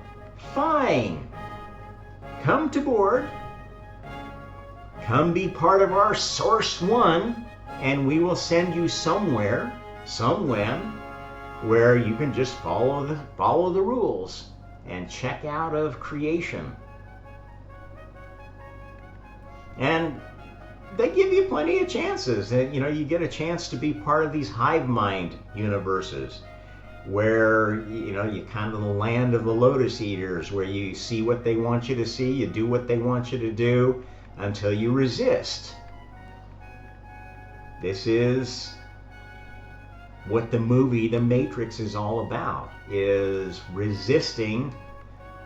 fine. Come to board. Come be part of our Source One, and we will send you somewhere, somewhen, where you can just follow the rules and check out of creation. And they give you plenty of chances. You get a chance to be part of these hive mind universes where, you kind of the land of the lotus eaters, where you see what they want you to see, you do what they want you to do until you resist. This is what the movie The Matrix is all about, is resisting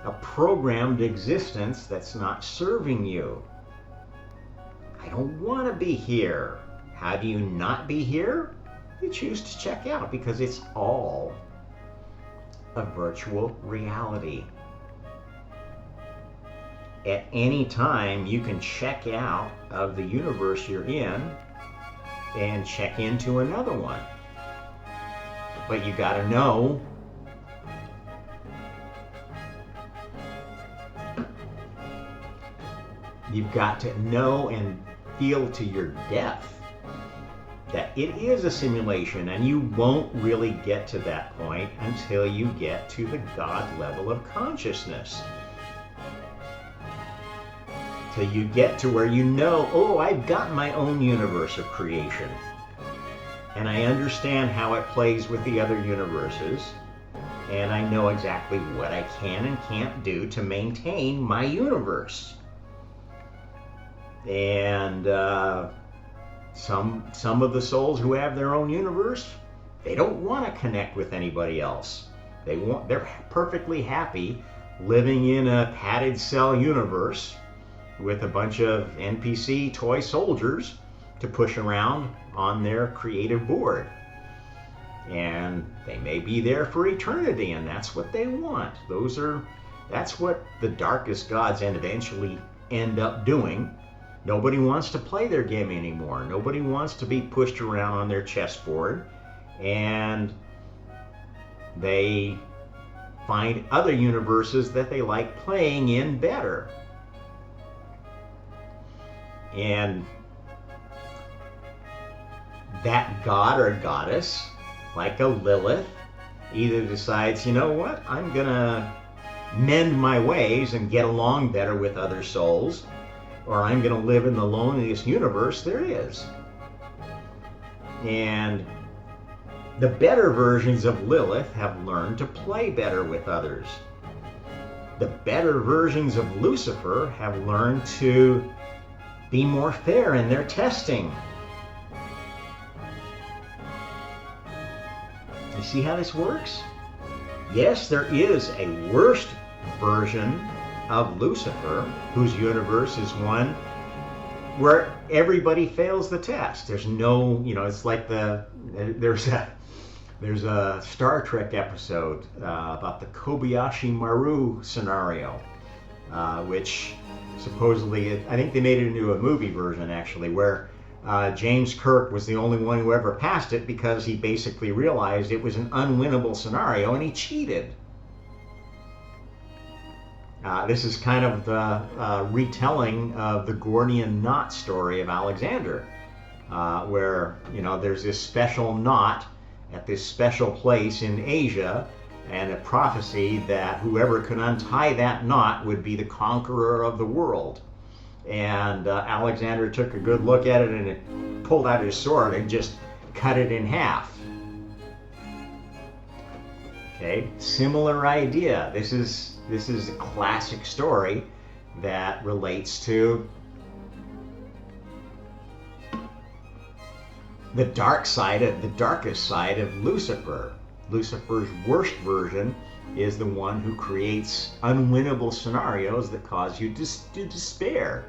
a programmed existence that's not serving you. I don't want to be here. How do you not be here? You choose to check out, because it's all a virtual reality. At any time, you can check out of the universe you're in and check into another one. But you got to know you've got to know and feel to your depth that it is a simulation, and you won't really get to that point until you get to the God level of consciousness. Till you get to where oh, I've got my own universe of creation, and I understand how it plays with the other universes, and I know exactly what I can and can't do to maintain my universe. And some of the souls who have their own universe, they don't want to connect with anybody else. They're perfectly happy living in a padded cell universe with a bunch of NPC toy soldiers to push around on their creative board. And they may be there for eternity, and that's what they want. That's what the darkest gods eventually end up doing. Nobody wants to play their game anymore. Nobody wants to be pushed around on their chessboard, and they find other universes that they like playing in better. And that god or goddess, like a Lilith, either decides, what, I'm gonna mend my ways and get along better with other souls, or I'm going to live in the loneliest universe there is. And the better versions of Lilith have learned to play better with others. The better versions of Lucifer have learned to be more fair in their testing. You see how this works? Yes, there is a worst version of Lucifer, whose universe is one where everybody fails the test. There's no, it's like there's a Star Trek episode about the Kobayashi Maru scenario, which supposedly, I think they made it into a movie version actually, where James Kirk was the only one who ever passed it because he basically realized it was an unwinnable scenario and he cheated. This is kind of the retelling of the Gordian knot story of Alexander, where there's this special knot at this special place in Asia, and a prophecy that whoever could untie that knot would be the conqueror of the world. And Alexander took a good look at it and it pulled out his sword and just cut it in half. Okay, similar idea. This is a classic story that relates to the darkest side of Lucifer. Lucifer's worst version is the one who creates unwinnable scenarios that cause you to despair.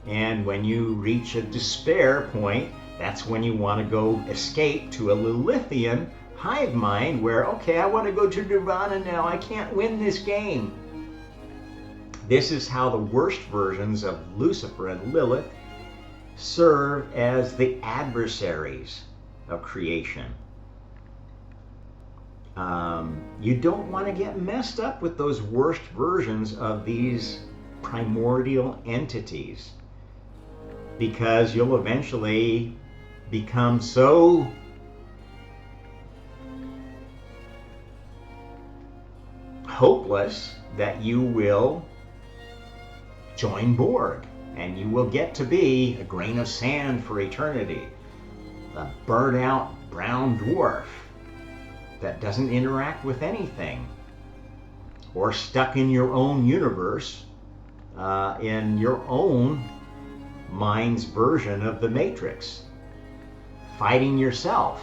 And when you reach a despair point, that's when you want to go escape to a Lilithian hive mind where, okay, I want to go to Nirvana now. I can't win this game. This is how the worst versions of Lucifer and Lilith serve as the adversaries of creation. You don't want to get messed up with those worst versions of these primordial entities, because you'll eventually become so hopeless that you will join Borg, and you will get to be a grain of sand for eternity, a burnt out brown dwarf that doesn't interact with anything, or stuck in your own universe, in your own mind's version of the Matrix, fighting yourself,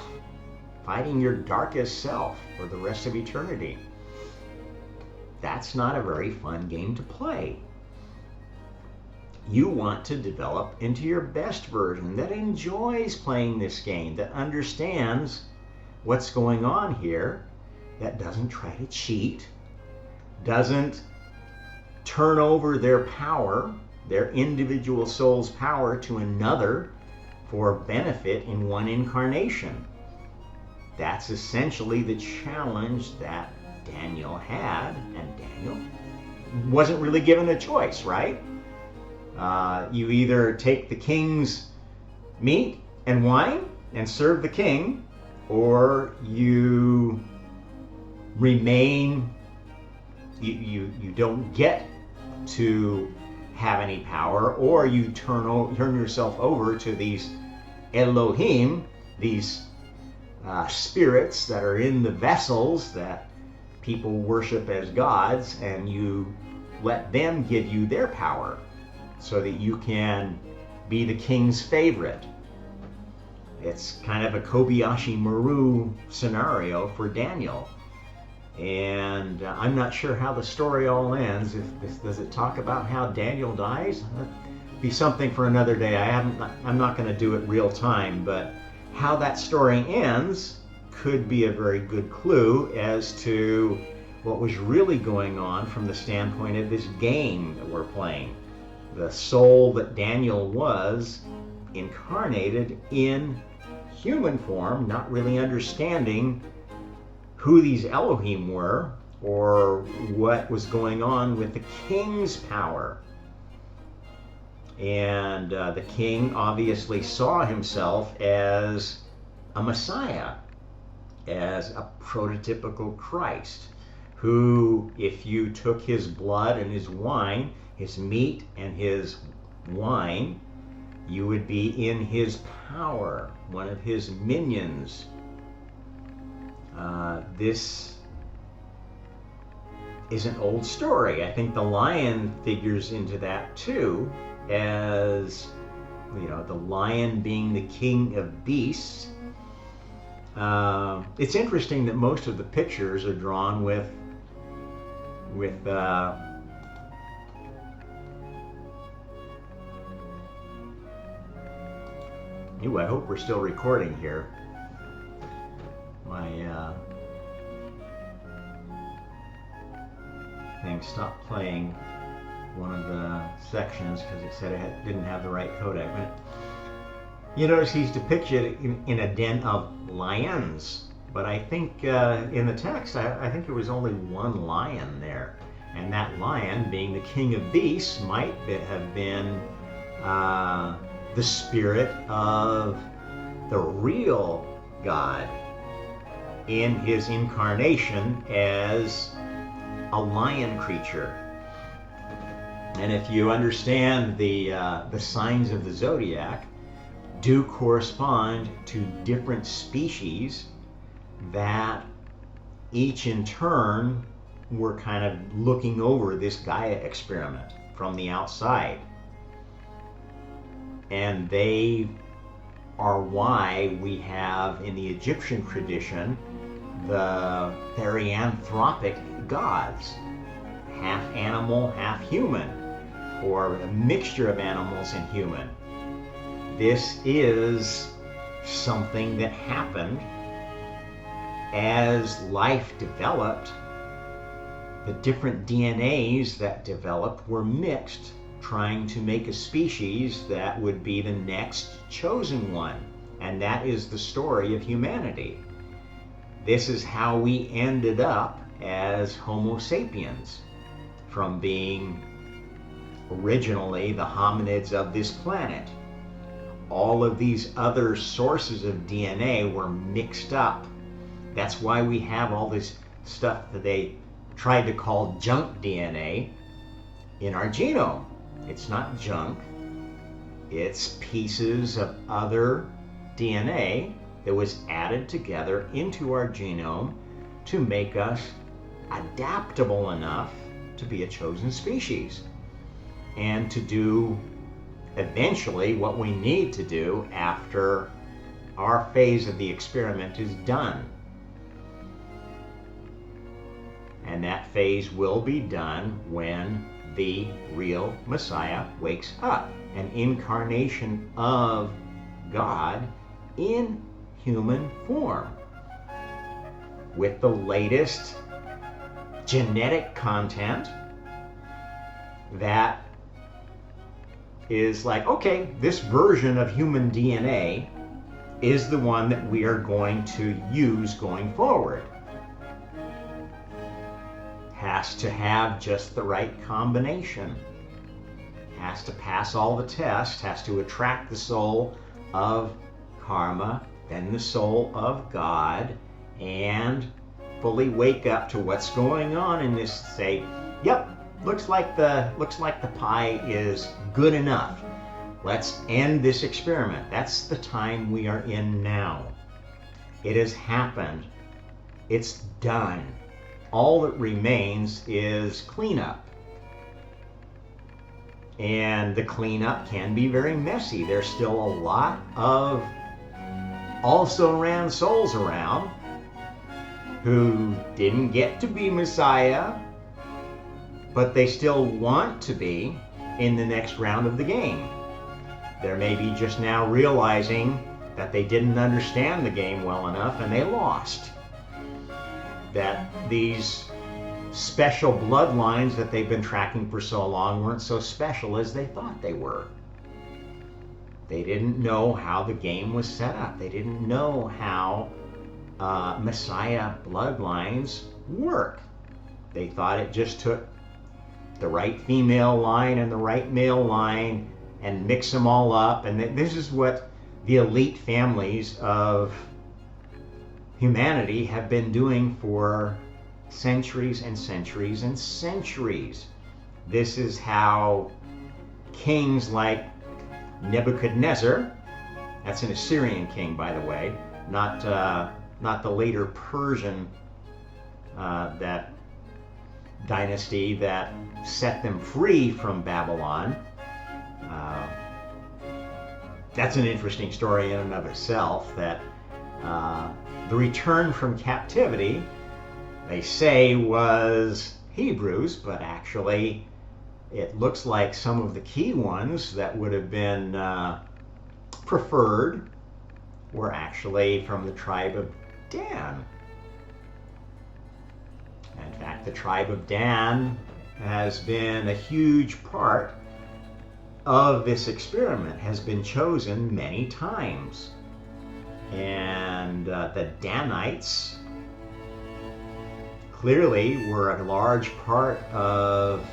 fighting your darkest self for the rest of eternity. That's not a very fun game to play. You want to develop into your best version that enjoys playing this game, that understands what's going on here, that doesn't try to cheat, doesn't turn over their power, their individual soul's power, to another for benefit in one incarnation. That's essentially the challenge that Daniel had, and Daniel wasn't really given a choice, right? You either take the king's meat and wine and serve the king, or you remain, you don't get to have any power, or you turn yourself over to these Elohim, these spirits that are in the vessels that people worship as gods, and you let them give you their power so that you can be the king's favorite. It's kind of a Kobayashi Maru scenario for Daniel. And I'm not sure how the story all ends. Does it talk about how Daniel dies? That'd be something for another day. I'm not going to do it real time, but how that story ends could be a very good clue as to what was really going on from the standpoint of this game that we're playing. The soul that Daniel was incarnated in human form, not really understanding who these Elohim were or what was going on with the king's power. And the king obviously saw himself as a Messiah, as a prototypical Christ, who, if you took his blood and his wine, his meat and his wine, you would be in his power, one of his minions. This is an old story. I think the lion figures into that too, as the lion being the king of beasts. It's interesting that most of the pictures are drawn with I hope we're still recording here. My thing stopped playing one of the sections because it said it didn't have the right codec. But you notice he's depicted in a den of lions, but I think in the text I think there was only one lion there, and that lion, being the king of beasts, might have been the spirit of the real God in his incarnation as a lion creature. And if you understand the signs of the zodiac do correspond to different species that each in turn were kind of looking over this Gaia experiment from the outside. And they are why we have in the Egyptian tradition the therianthropic gods, half animal, half human, or a mixture of animals and human. This is something that happened as life developed. The different DNAs that developed were mixed, trying to make a species that would be the next chosen one. And that is the story of humanity. This is how we ended up as Homo sapiens, from being originally the hominids of this planet. All of these other sources of DNA were mixed up. That's why we have all this stuff that they tried to call junk DNA in our genome. It's not junk. It's pieces of other DNA that was added together into our genome to make us adaptable enough to be a chosen species and to do eventually what we need to do after our phase of the experiment is done. And that phase will be done when the real Messiah wakes up, an incarnation of God in human form, with the latest genetic content that is like, okay, this version of human DNA is the one that we are going to use going forward. Has to have just the right combination, has to pass all the tests, has to attract the soul of karma, then the soul of God, and fully wake up to what's going on in this. Say, yep, looks like the pie is good enough. Let's end this experiment. That's the time we are in now. It has happened. It's done. All that remains is cleanup. And the cleanup can be very messy. There's still a lot of also-ran souls around who didn't get to be Messiah, but they still want to be in the next round of the game. They're maybe just now realizing that they didn't understand the game well enough and they lost. That these special bloodlines that they've been tracking for so long weren't so special as they thought they were. They didn't know how the game was set up. They didn't know how Messiah bloodlines work. They thought it just took the right female line and the right male line and mix them all up. And this is what the elite families of humanity have been doing for centuries and centuries and centuries. This is how kings like Nebuchadnezzar, that's an Assyrian king, by the way, not the later Persian that dynasty that set them free from Babylon. That's an interesting story in and of itself, that the return from captivity, they say, was Hebrews, but actually it looks like some of the key ones that would have been preferred were actually from the tribe of Dan. In fact, the tribe of Dan has been a huge part of this experiment, has been chosen many times. And the Danites clearly were a large part of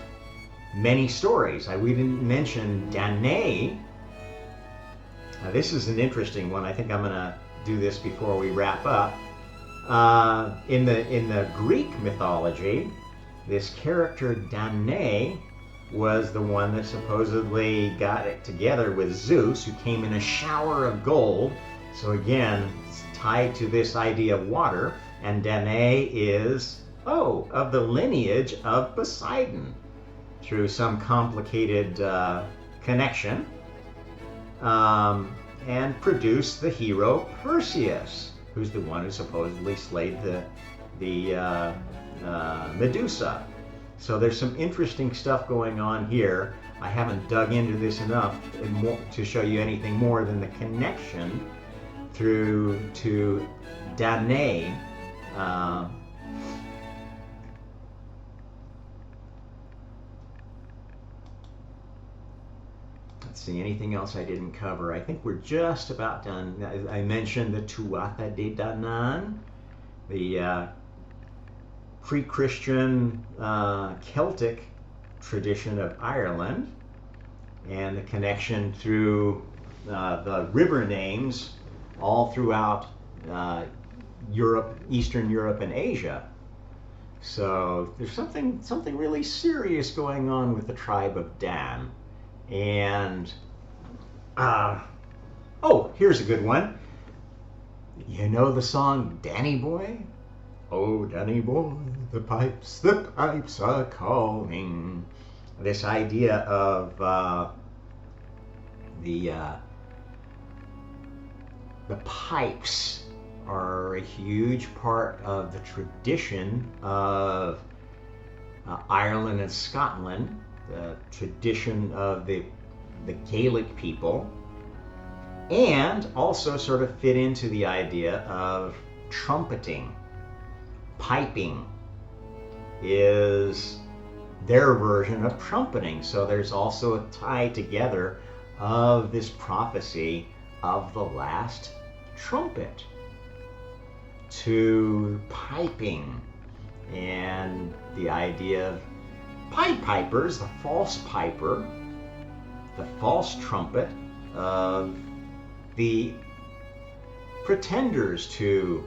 many stories. We didn't mention Danae. Now, this is an interesting one. I think I'm going to do this before we wrap up. In the Greek mythology, this character Danae was the one that supposedly got it together with Zeus, who came in a shower of gold. So again, it's tied to this idea of water. And Danae is, of the lineage of Poseidon, through some complicated connection. and produce the hero Perseus, who's the one who supposedly slayed the Medusa. So there's some interesting stuff going on here. I haven't dug into this enough to show you anything more than the connection through to Danae. Let's see, anything else I didn't cover? I think we're just about done. I mentioned the Tuatha De Danann, the pre-Christian Celtic tradition of Ireland, and the connection through the river names all throughout Europe, Eastern Europe, and Asia. So there's something really serious going on with the tribe of Dan. And oh, here's a good one. You know the song Danny Boy? Oh, Danny Boy, the pipes are calling. This idea of the pipes are a huge part of the tradition of Ireland and Scotland, the tradition of the Gaelic people, and also sort of fit into the idea of trumpeting. Piping is their version of trumpeting. So there's also a tie together of this prophecy of the last trumpet to piping, and the idea of Pied Pipers, the false piper, the false trumpet of the pretenders to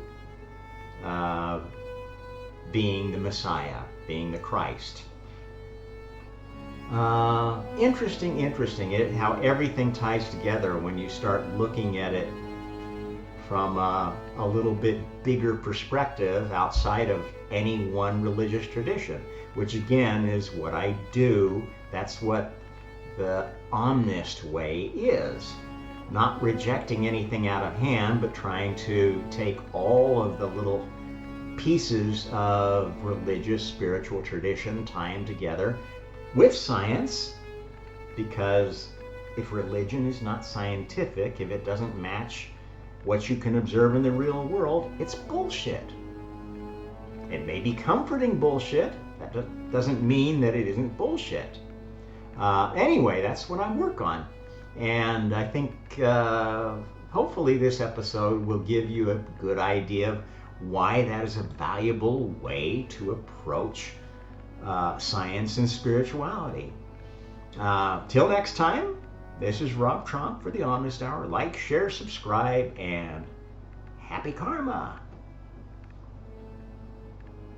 being the Messiah, being the Christ. Interesting how everything ties together when you start looking at it from a little bit bigger perspective outside of any one religious tradition, which again is what I do. That's what the omnist way is. Not rejecting anything out of hand, but trying to take all of the little pieces of religious, spiritual tradition, tie them together with science, because if religion is not scientific, if it doesn't match what you can observe in the real world, it's bullshit. It may be comforting bullshit. That doesn't mean that it isn't bullshit. Anyway, that's what I work on. And I think hopefully this episode will give you a good idea of why that is a valuable way to approach science and spirituality. Till next time, this is Rob Tromp for the Honest Hour. Like, share, subscribe, and happy karma.